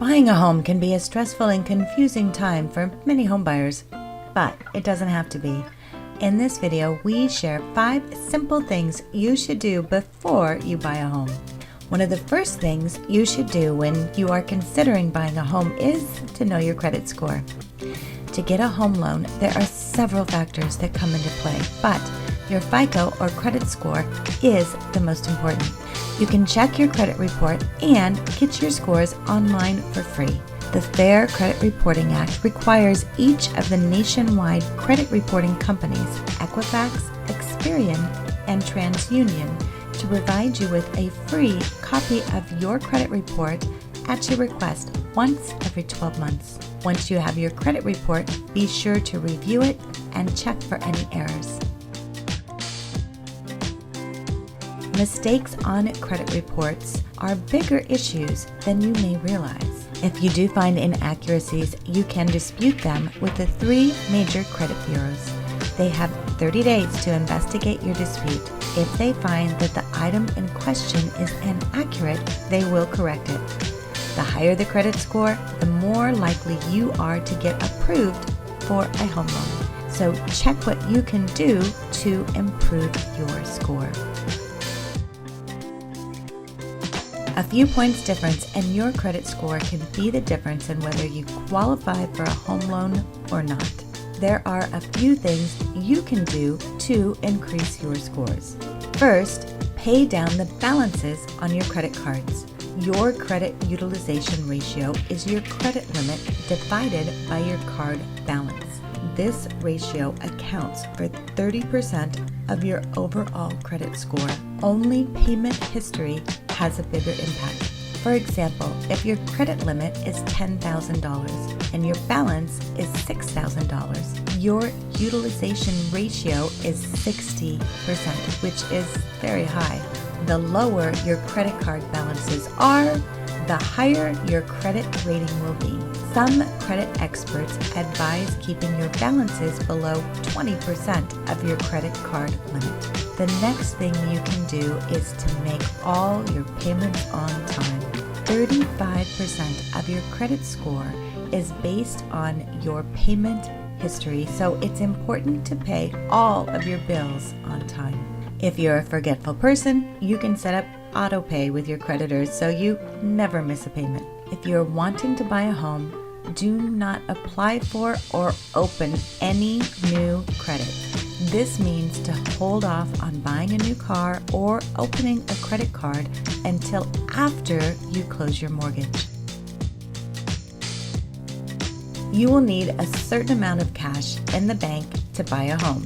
Buying a home can be a stressful and confusing time for many homebuyers, but it doesn't have to be. In this video, we share 5 simple things you should do before you buy a home. One of the first things you should do when you are considering buying a home is to know your credit score. To get a home loan, there are several factors that come into play, but your FICO or credit score is the most important. You can check your credit report and get your scores online for free. The Fair Credit Reporting Act requires each of the nationwide credit reporting companies, Equifax, Experian, and TransUnion, to provide you with a free copy of your credit report at your request once every 12 months. Once you have your credit report, be sure to review it and check for any errors. Mistakes on credit reports are bigger issues than you may realize. If you do find inaccuracies, you can dispute them with the 3 major credit bureaus. They have 30 days to investigate your dispute. If they find that the item in question is inaccurate, they will correct it. The higher the credit score, the more likely you are to get approved for a home loan. So check what you can do to improve your score. A few points difference in your credit score can be the difference in whether you qualify for a home loan or not. There are a few things you can do to increase your scores. First, pay down the balances on your credit cards. Your credit utilization ratio is your credit limit divided by your card balance. This ratio accounts for 30% of your overall credit score. Only payment history has a bigger impact. For example, if your credit limit is $10,000 and your balance is $6,000, your utilization ratio is 60%, which is very high. The lower your credit card balances are, the higher your credit rating will be. Some credit experts advise keeping your balances below 20% of your credit card limit. The next thing you can do is to make all your payments on time. 35% of your credit score is based on your payment history, so it's important to pay all of your bills on time. If you're a forgetful person, you can set up auto pay with your creditors so you never miss a payment. If you're wanting to buy a home, do not apply for or open any new credit. This means to hold off on buying a new car or opening a credit card until after you close your mortgage. You will need a certain amount of cash in the bank to buy a home.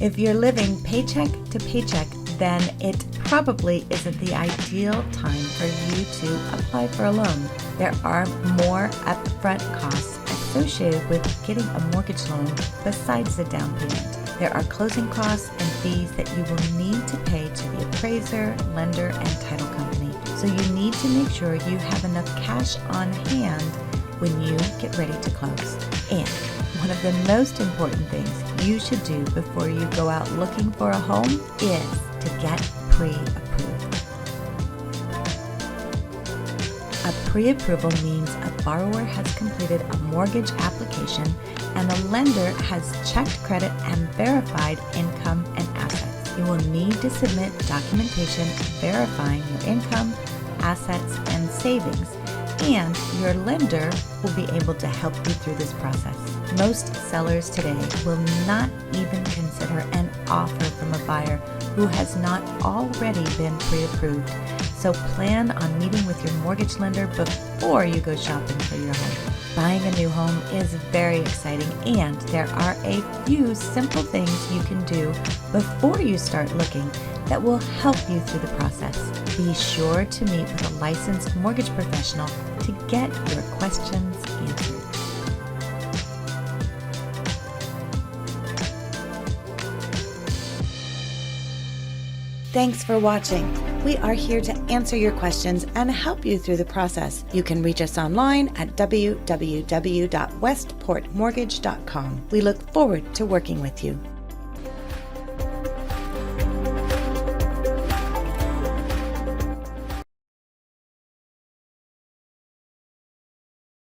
If you're living paycheck to paycheck, then it probably isn't the ideal time for you to apply for a loan. There are more upfront costs associated with getting a mortgage loan besides the down payment. There are closing costs and fees that you will need to pay to the appraiser, lender, and title company. So you need to make sure you have enough cash on hand when you get ready to close. And one of the most important things you should do before you go out looking for a home is to get pre-approved. A pre-approval means a borrower has completed a mortgage application and a lender has checked credit and verified income and assets. You will need to submit documentation verifying your income, assets, and savings, and your lender will be able to help you through this process. Most sellers today will not even consider an offer from a buyer who has not already been pre-approved. So plan on meeting with your mortgage lender before you go shopping for your home. Buying a new home is very exciting, and there are a few simple things you can do before you start looking that will help you through the process. Be sure to meet with a licensed mortgage professional to get your questions answered. Thanks for watching. We are here to answer your questions and help you through the process. You can reach us online at www.westportmortgage.com. We look forward to working with you.